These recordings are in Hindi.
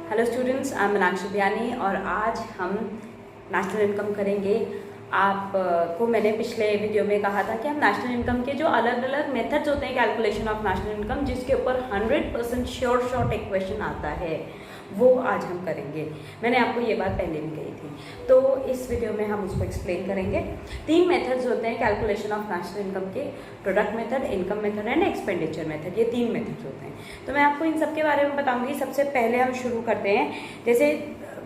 Hello students, I am Meenakshi Biyani और आज हम नेशनल इनकम करेंगे। आपको मैंने पिछले वीडियो में कहा था कि हम नेशनल इनकम के जो अलग अलग मेथड्स होते हैं कैलकुलेशन ऑफ नेशनल इनकम, जिसके ऊपर 100% शॉर्ट एक क्वेश्चन आता है, वो आज हम करेंगे। मैंने आपको ये बात पहले भी कही थी, तो इस वीडियो में हम उसको एक्सप्लेन करेंगे। 3 मेथड्स होते हैं कैलकुलेशन ऑफ नेशनल इनकम के: product method, income method and expenditure method. ये 3 मेथड्स होते हैं, तो मैं आपको इन सब के बारे में बताऊंगी। सबसे पहले हम शुरू करते हैं। जैसे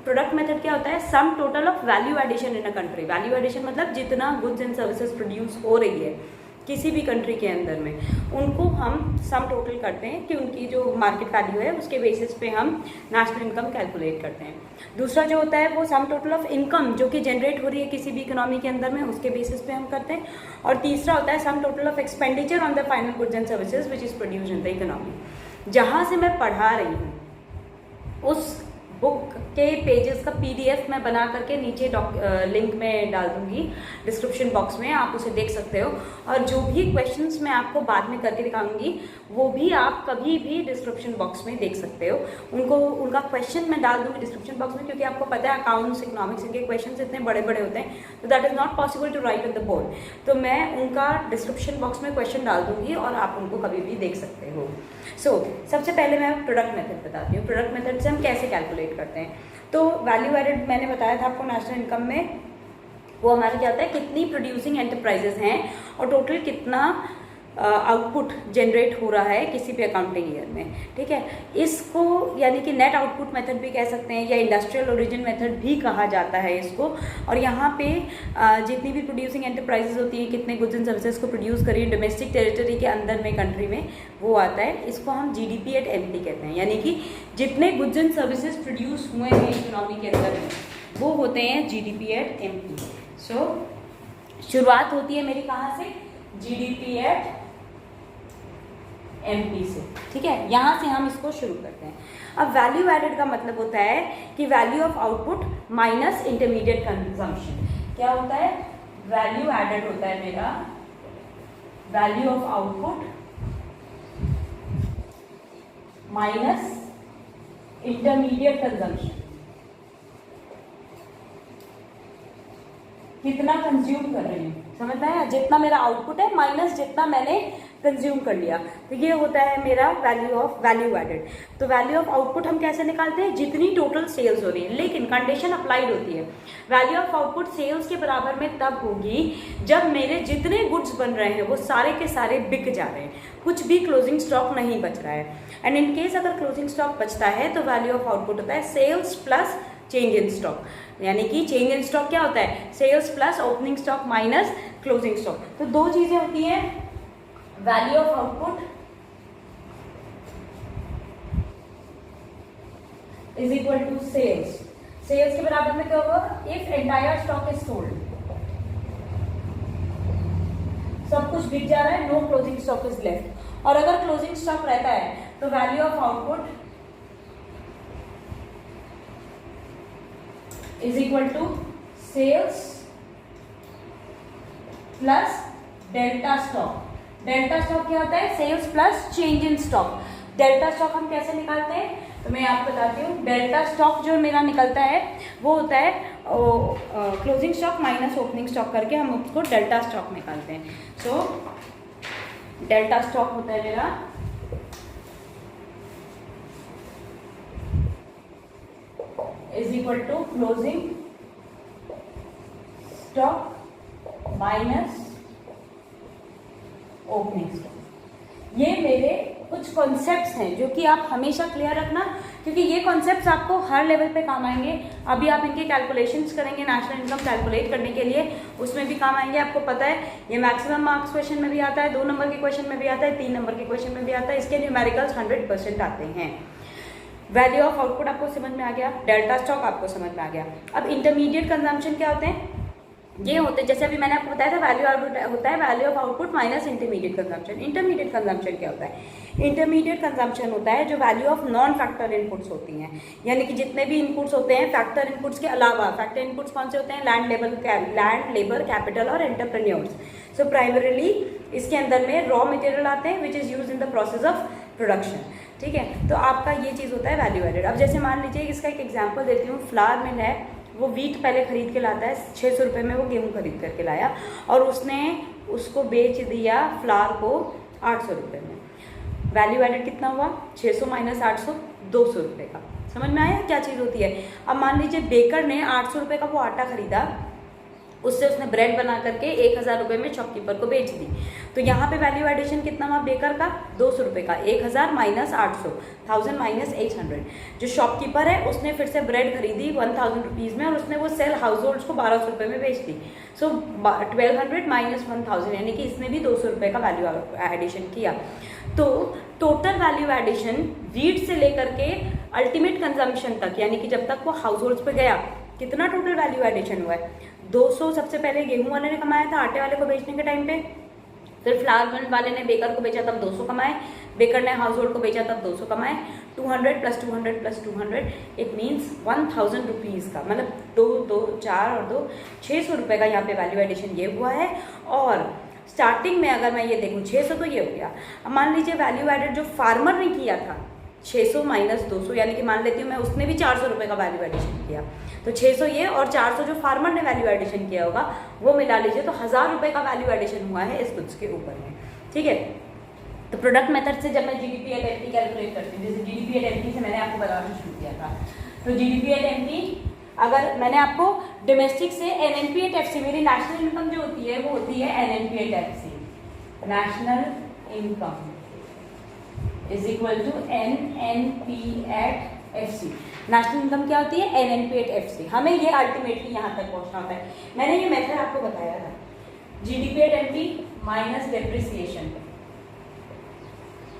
प्रोडक्ट मेथड क्या होता है? Sum total of value addition in a country. Value addition मतलब जितना गुड्स एंड सर्विसेज प्रोड्यूस हो रही है किसी भी कंट्री के अंदर में, उनको हम सम टोटल करते हैं कि उनकी जो मार्केट वैल्यू है उसके बेसिस पे हम नेशनल इनकम कैलकुलेट करते हैं। दूसरा जो होता है वो सम टोटल ऑफ इनकम जो कि जनरेट हो रही है किसी भी इकोनॉमी के अंदर में, उसके बेसिस पे हम करते हैं। और तीसरा होता है sum total of expenditure on the final goods and services which is produced in the economy. जहाँ से मैं पढ़ा रही हूँ उस बुक के पेजेस का PDF मैं बना करके नीचे लिंक में डाल दूंगी डिस्क्रिप्शन बॉक्स में, आप उसे देख सकते हो। और जो भी क्वेश्चंस मैं आपको बाद में करके दिखाऊंगी वो भी आप कभी भी डिस्क्रिप्शन बॉक्स में देख सकते हो। उनका क्वेश्चन मैं डाल दूंगी डिस्क्रिप्शन बॉक्स में, क्योंकि आपको पता है अकाउंट्स, इकोनॉमिक्स, इनके क्वेश्चन इतने बड़े बड़े होते हैं, तो that is not possible to write on the board. तो मैं उनका डिस्क्रिप्शन बॉक्स में क्वेश्चन डाल दूंगी और आप उनको कभी भी देख सकते हो। सबसे पहले मैं प्रोडक्ट मेथड बताती हूँ। प्रोडक्ट मेथड से हम कैसे कैलकुलेट करते हैं? तो वैल्यू एडेड मैंने बताया था आपको नेशनल इनकम में, वो हमारे क्या होता है, कितनी प्रोड्यूसिंग एंटरप्राइजेस हैं और टोटल कितना आउटपुट जनरेट हो रहा है किसी भी अकाउंटिंग ईयर में। ठीक है, इसको यानी कि नेट आउटपुट मेथड भी कह सकते हैं या इंडस्ट्रियल ओरिजिन मेथड भी कहा जाता है इसको। और यहाँ पे जितनी भी प्रोड्यूसिंग एंटरप्राइजेस होती हैं, कितने गुड्स एंड सर्विसेज को प्रोड्यूस करी डोमेस्टिक टेरिटरी के अंदर में, कंट्री में, वो आता है। इसको हम GDP एट MP कहते हैं, यानी कि जितने गुड्स एंड सर्विसेज प्रोड्यूस हुए हैं इकोनॉमी के अंदर में वो होते हैं GDP एट MP। शुरुआत होती है मेरी कहाँ से? GDP एट MP से। ठीक है, यहाँ से हम इसको शुरू करते हैं। अब वैल्यू एडेड का मतलब होता है कि value of output minus intermediate consumption. क्या होता है? वैल्यू एडेड होता है मेरा value of output minus intermediate consumption. कितना कंज्यूम कर रही हूँ, समझ में आया? जितना मेरा आउटपुट है माइनस जितना मैंने कंज्यूम कर लिया, तो ये होता है मेरा वैल्यू ऑफ वैल्यू एडेड। तो वैल्यू ऑफ आउटपुट हम कैसे निकालते हैं? जितनी टोटल सेल्स हो रही है, लेकिन कंडीशन अप्लाइड होती है। वैल्यू ऑफ आउटपुट सेल्स के बराबर में तब होगी जब मेरे जितने गुड्स बन रहे हैं वो सारे के सारे बिक जा रहे हैं, कुछ भी क्लोजिंग स्टॉक नहीं बच रहा है। एंड इन केस अगर क्लोजिंग स्टॉक बचता है तो वैल्यू ऑफ आउटपुट होता है sales plus change in stock. यानी कि चेंज इन स्टॉक क्या होता है? Sales plus opening stock minus closing stock. तो दो चीजें होती हैं, value of output is equal to sales. Sales के बराबर में क्या होगा? If entire stock is sold, सब कुछ बिक जा रहा है, no closing stock is left. और अगर क्लोजिंग स्टॉक रहता है तो value of output is equal to sales plus delta stock. Delta stock क्या होता है? Sales plus change in stock. Delta stock हम कैसे निकालते हैं? तो मैं आपको बताती हूँ। डेल्टा स्टॉक जो मेरा निकलता है वो होता है closing stock minus opening stock करके हम उसको डेल्टा स्टॉक निकालते हैं। डेल्टा स्टॉक होता है मेरा is equal to closing stock minus opening stock. ये मेरे कुछ कॉन्सेप्ट्स हैं जो कि आप हमेशा क्लियर रखना, क्योंकि ये कॉन्सेप्ट्स आपको हर लेवल पे काम आएंगे। अभी आप इनके कैलकुलेशंस करेंगे नेशनल इनकम कैलकुलेट करने के लिए, उसमें भी काम आएंगे। आपको पता है ये मैक्सिमम मार्क्स क्वेश्चन में भी आता है, 2 नंबर के क्वेश्चन में भी आता है, 3 नंबर के क्वेश्चन में भी आता है। इसके न्यूमेरिकल्स 100% आते हैं। वैल्यू ऑफ आउटपुट आपको समझ में आ गया, डेल्टा स्टॉक आपको समझ में आ गया। अब इंटरमीडिएट कंजम्पशन क्या होते हैं? ये होते हैं, जैसे अभी मैंने आपको बताया था, वैल्यू आउटपुट होता है value of output minus intermediate consumption. Intermediate consumption क्या होता है? इंटरमीडिएट कंजम्पशन होता है जो value of non factor inputs होती हैं, यानी कि जितने भी इनपुट्स होते हैं फैक्टर इनपुट्स के अलावा। फैक्टर इनपुट्स कौन से होते हैं? लैंड, लेबर, कैपिटल और एंटरप्रेन्योर्स। सो प्राइमरीली इसके अंदर में रॉ मटेरियल आते हैं which is used in the process of production. ठीक है। तो आपका ये चीज़ होता है वैल्यू एडेड। अब जैसे मान लीजिए इसका एक एग्जांपल देती हूँ, फ्लावर मिल है, वो वीट पहले खरीद के लाता है, 600 रुपये में वो गेहूँ खरीद करके लाया और उसने उसको बेच दिया फ्लावर को 800 रुपये में। वैल्यू एडेड कितना हुआ? 600 माइनस 800, 200 रुपये का। समझ में आया क्या चीज़ होती है? अब मान लीजिए बेकर ने 800 रुपये का वो आटा खरीदा, उससे उसने ब्रेड बना करके 1000 रुपये में शॉपकीपर को बेच दी। तो यहाँ पे वैल्यू एडिशन कितना हुआ बेकर का? 200 रुपये का। 1000 माइनस 800, 1000 माइनस 800। जो शॉपकीपर है उसने फिर से ब्रेड खरीदी 1000 रुपीज़ में और उसने वो सेल हाउस होल्ड्स को 1200 रुपये में बेच दी। सो 1200 माइनस 1000, यानी कि इसने भी 200 रुपये का वैल्यू एडिशन किया। तो टोटल वैल्यू एडिशन वीट से लेकर के अल्टीमेट कंजम्पशन तक, यानी कि जब तक वो हाउस होल्ड्स पे गया, कितना टोटल वैल्यू एडिशन हुआ है? 200 सबसे पहले गेहूं वाले ने कमाया था आटे वाले को बेचने के टाइम पे, फिर फ्लावर वाले ने बेकर को बेचा तब 200 कमाए, बेकर ने हाउस होल्ड को बेचा तब 200 कमाए। 200 plus 200 plus 200 it means 1000 rupees का, मतलब 2 4 और 2 600 रुपये का यहाँ पे वैल्यू एडिशन ये हुआ है। और स्टार्टिंग में अगर मैं ये देखूँ 600 तो ये हो गया। अब मान लीजिए वैल्यू एडेड जो फार्मर ने किया था 600 माइनस 200, यानी कि मान लेती हूँ मैं उसने भी 400 रुपये का वैल्यू एडिशन किया, तो 600 ये और 400 जो फार्मर ने वैल्यू एडिशन किया होगा वो मिला लीजिए, तो 1000 रुपये का वैल्यू एडिशन हुआ है इस गुड्स के ऊपर में। ठीक है। तो प्रोडक्ट मेथड से जब मैं जीडीपी एट एमपी कैलकुलेट करती हूँ, जैसे जीडीपी एट एमपी से मैंने आपको बताना शुरू किया था, तो जीडीपी एट एमपी अगर मैंने आपको डोमेस्टिक से एनएनपी एट एफसी, मेरी नेशनल इनकम जो होती है वो होती है NNP at FC, national income is equal to NNP at FC. National income क्या होती है? NNP at FC. हमें ये अल्टीमेटली यहाँ तक पहुँचना होता है। मैंने ये मेथड आपको बताया था, GDP at MP minus depreciation.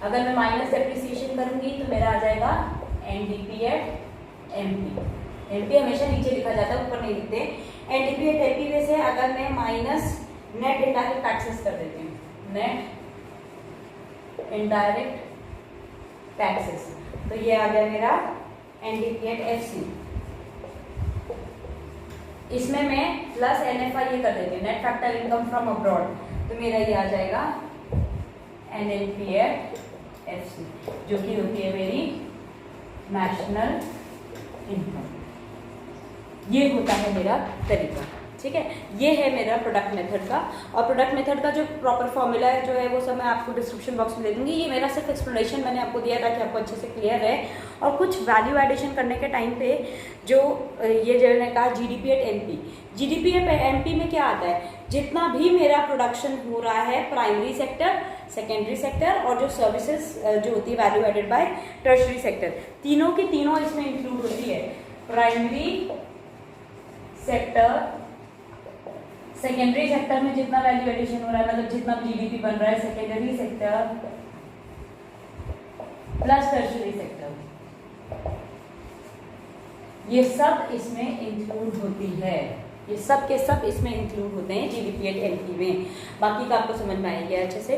अगर मैं माइनस डेप्रिसिएशन करूंगी तो मेरा आ जाएगा एनडीपी एट एमपी। एमपी हमेशा नीचे लिखा जाता है, ऊपर नहीं लिखते। एनडीपी एट एमपी में से अगर मैं माइनस नेट इनडायरेक्ट टैक्सेस कर देती हूँ, नेट इनडायरेक्ट टैक्सेस, तो ये आ गया मेरा एनडीपी एट एफसी। इसमें मैं प्लस एनएफआई ये कर देती हूँ, net factor income from abroad, तो मेरा ये आ जाएगा एनएनपी एट एफसी, जो कि होती है मेरी नेशनल इनकम। ये होता है मेरा तरीका। ठीक है, ये है मेरा प्रोडक्ट मेथड का। और प्रोडक्ट मेथड का जो प्रॉपर फॉर्मूला है जो है वो सब मैं आपको डिस्क्रिप्शन बॉक्स में दे दूंगी। ये मेरा सिर्फ एक्सप्लेनेशन मैंने आपको दिया ताकि आपको अच्छे से क्लियर रहे। और कुछ वैल्यू एडिशन करने के टाइम पे जो ये जो मैंने कहा GDP at MP, GDP at MP में क्या आता है? जितना भी मेरा प्रोडक्शन हो रहा है प्राइमरी सेक्टर, सेकेंडरी सेक्टर और जो सर्विसेज जो होती है value added by tertiary sector, तीनों की तीनों इसमें इंक्लूड होती है। प्राइमरी सेक्टर, सेकेंडरी सेक्टर में जितना वैल्यू एडिशन हो रहा है, मतलब जितना जीडीपी बन रहा है, secondary sector plus tertiary sector, ये सब इसमें इंक्लूड होती है। ये सब के सब इसमें इंक्लूड होते हैं जीडीपी एट एमपी में। बाकी का आपको समझ में आएगा अच्छे से।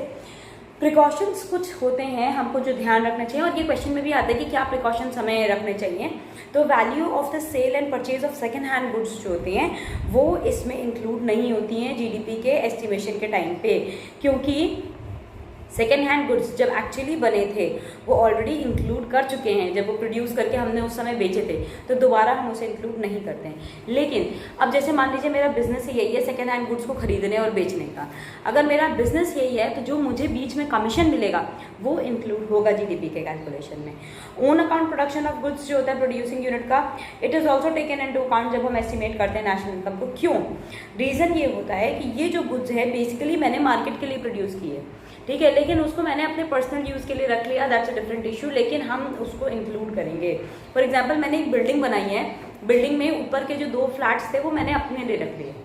प्रिकॉशंस कुछ होते हैं हमको जो ध्यान रखना चाहिए, और ये क्वेश्चन में भी आता है कि क्या प्रिकॉशंस हमें रखने चाहिए। तो value of the sale and purchase of second hand goods जो होती हैं वो इसमें इंक्लूड नहीं होती हैं जीडीपी के एस्टिमेशन के टाइम पे, क्योंकि सेकेंड हैंड गुड्स जब एक्चुअली बने थे वो ऑलरेडी इंक्लूड कर चुके हैं। जब वो प्रोड्यूस करके हमने उस समय बेचे थे तो दोबारा हम उसे इंक्लूड नहीं करते हैं। लेकिन अब जैसे मान लीजिए मेरा बिजनेस ही यही है सेकेंड हैंड गुड्स को खरीदने और बेचने का, अगर मेरा बिजनेस यही है तो जो मुझे बीच में कमीशन मिलेगा वो इंक्लूड होगा जीडीपी के कैलकुलेशन में। Own account production of goods जो होता है प्रोड्यूसिंग यूनिट का, it is also taken into account जब हम एस्टिमेट करते हैं नेशनल इनकम को। क्यों? रीज़न ये होता है कि ये जो गुड्स है बेसिकली मैंने मार्केट के लिए प्रोड्यूस की है, ठीक है, लेकिन उसको मैंने अपने पर्सनल यूज़ के लिए रख लिया, दैट्स अ डिफरेंट इशू, लेकिन हम उसको इंक्लूड करेंगे। फॉर एग्जांपल मैंने एक बिल्डिंग बनाई है, बिल्डिंग में ऊपर के जो 2 फ्लैट्स थे वो मैंने अपने लिए रख लिए,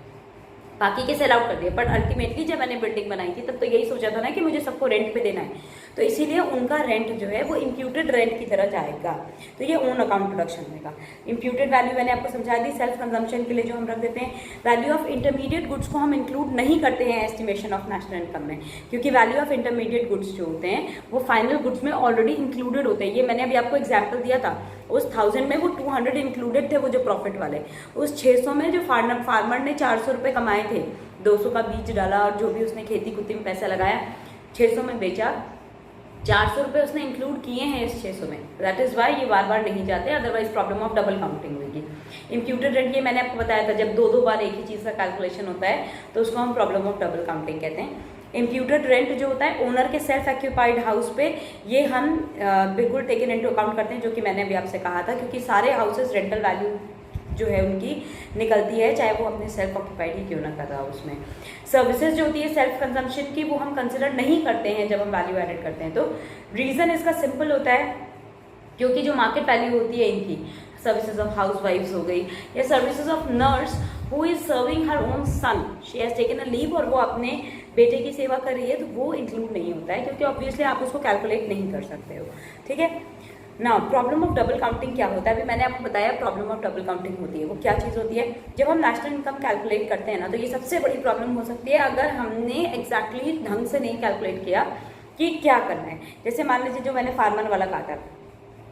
बाकी के सेल आउट कर दिए। बट अल्टीमेटली जब मैंने बिल्डिंग बनाई थी तब तो यही सोचा था ना कि मुझे सबको रेंट पे देना है, तो इसीलिए उनका रेंट जो है वो इम्प्यूटेड रेंट की तरह जाएगा। तो ये ओन अकाउंट प्रोडक्शन का इम्प्यूटेड वैल्यू मैंने आपको समझा दी। सेल्फ कंजम्पशन के लिए जो हम रख देते हैं, वैल्यू ऑफ इंटरमीडिएट गुड्स को हम इंक्लूड नहीं करते हैं एस्टिमेशन ऑफ नेशनल इनकम में, क्योंकि वैल्यू ऑफ इंटरमीडिएट गुड्स जो होते हैं वो फाइनल गुड्स में ऑलरेडी इंक्लूडेड होते हैं। ये मैंने अभी आपको एग्जाम्पल दिया था, उस 1000 में वो 200 इंक्लूडेड थे, वो जो प्रॉफिट वाले। उस 600 में जो फार्मर ने 400 रुपये कमाए थे, 200 का बीज डाला और जो भी उसने खेती कुत्ती में पैसा लगाया, 600 में बेचा, 400 रुपये उसने इंक्लूड किए हैं इस 600 में, दैट इज वाई ये बार बार नहीं जाते, otherwise problem of double counting होगी। इम्प्यूटेड रेंट, ये मैंने आपको बताया था, जब दो बार एक ही चीज़ का कैलकुलेशन होता है तो उसको हम प्रॉब्लम ऑफ डबल काउंटिंग कहते हैं। इम्प्यूटेड रेंट जो होता है ओनर के सेल्फ एक्यूपाइड हाउस पे, ये हम बिल्कुल टेकन इनटू अकाउंट करते हैं, जो कि मैंने अभी आपसे कहा था, क्योंकि सारे हाउसेज रेंटल वैल्यू जो है उनकी निकलती है, चाहे वो अपने सेल्फ ऑक्यूपाइड ही क्यों ना कर रहा हो उसमें। सर्विसेज जो होती है सेल्फ कंजम्पशन की, वो हम कंसिडर नहीं करते हैं जब हम वैल्यू एडेड करते हैं। तो रीज़न इसका सिंपल होता है, क्योंकि जो मार्केट वैल्यू होती है इनकी, सर्विसेज ऑफ हाउस वाइफ्स हो गई, या services of nurse who is serving her own son, she has taken a leave, और वो अपने बेटे की सेवा कर रही है, तो वो इंक्लूड नहीं होता है, क्योंकि ऑब्वियसली आप उसको कैलकुलेट नहीं कर सकते हो। ठीक है ना। प्रॉब्लम ऑफ डबल काउंटिंग क्या होता है, अभी मैंने आपको बताया प्रॉब्लम ऑफ डबल काउंटिंग होती है, वो क्या चीज़ होती है। जब हम नेशनल इनकम कैलकुलेट करते हैं ना, तो ये सबसे बड़ी प्रॉब्लम हो सकती है अगर हमने एग्जैक्टली ढंग से नहीं कैलकुलेट किया कि क्या करना है। जैसे मान लीजिए जो मैंने फार्मर वाला कहा था,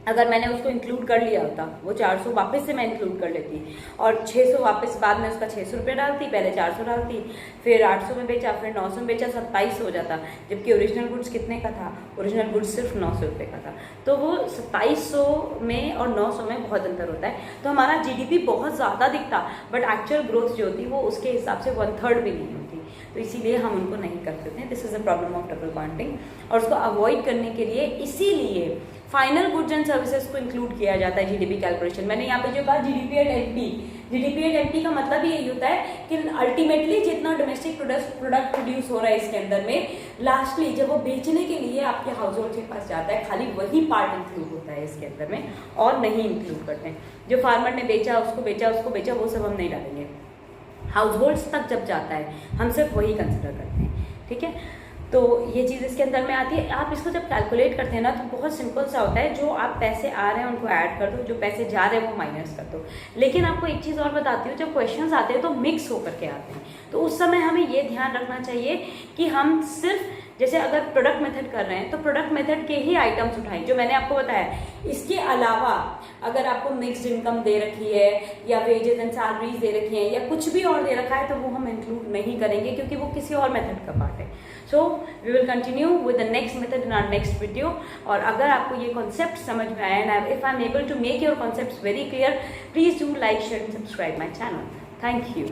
अगर मैंने उसको इंक्लूड कर लिया होता, वो 400 वापस से मैं इंक्लूड कर लेती, और 600 वापस बाद में उसका 600 रुपये डालती, पहले 400 डालती, फिर 800 में बेचा, फिर 900 में बेचा, 2700 हो जाता, जबकि ओरिजिनल गुड्स कितने का था, ओरिजिनल गुड्स सिर्फ 900 रुपये का था। तो वो 2700 में और 900 में बहुत अंतर होता है, तो हमारा GDP बहुत ज़्यादा दिखता, बट एक्चुअल ग्रोथ जो होती वो उसके हिसाब से 1/3 भी नहीं होती, तो इसीलिए हम उनको नहीं कर सकते। This is a problem of double counting, और उसको अवॉइड करने के लिए इसीलिए फाइनल गुड्स एंड सर्विसेज को इंक्लूड किया जाता है GDP कैलकुलेशन। मैंने यहाँ पे जो कहा GDP एट एनपी का मतलब यही होता है कि अल्टीमेटली जितना डोमेस्टिक प्रोडक्ट प्रोड्यूस हो रहा है इसके अंदर में, लास्टली जब वो बेचने के लिए आपके हाउस होल्ड के पास जाता है, खाली वही पार्ट इंक्लूड होता है इसके अंदर में, और नहीं इंक्लूड करते हैं। जो फार्मर ने बेचा, उसको बेचा, वो सब हम नहीं डालेंगे। हाउस होल्ड्स तक जब जाता है हम सिर्फ वही कंसिडर करते हैं। ठीक है, तो ये चीज़ इसके अंदर में आती है। आप इसको जब कैलकुलेट करते हैं ना, तो बहुत सिंपल सा होता है, जो आप पैसे आ रहे हैं उनको ऐड कर दो, जो पैसे जा रहे हैं वो माइनस कर दो। लेकिन आपको एक चीज़ और बताती हूँ, जब क्वेश्चंस आते हैं तो मिक्स होकर के आते हैं, तो उस समय हमें ये ध्यान रखना चाहिए कि हम सिर्फ, जैसे अगर प्रोडक्ट मेथड कर रहे हैं तो प्रोडक्ट मेथड के ही आइटम्स उठाएं जो मैंने आपको बताया। इसके अलावा अगर आपको मिक्स्ड इनकम दे रखी है, या वेजेस एंड सैलरीज दे रखी है, या कुछ भी और दे रखा है, तो वो हम इंक्लूड नहीं करेंगे, क्योंकि वो किसी और मेथड का पार्ट है। So we will continue with the next method in our next video. और अगर आपको ये कॉन्सेप्ट समझ में आया, and if I am able to make your concepts very clear, please do like, share and subscribe my channel. Thank you.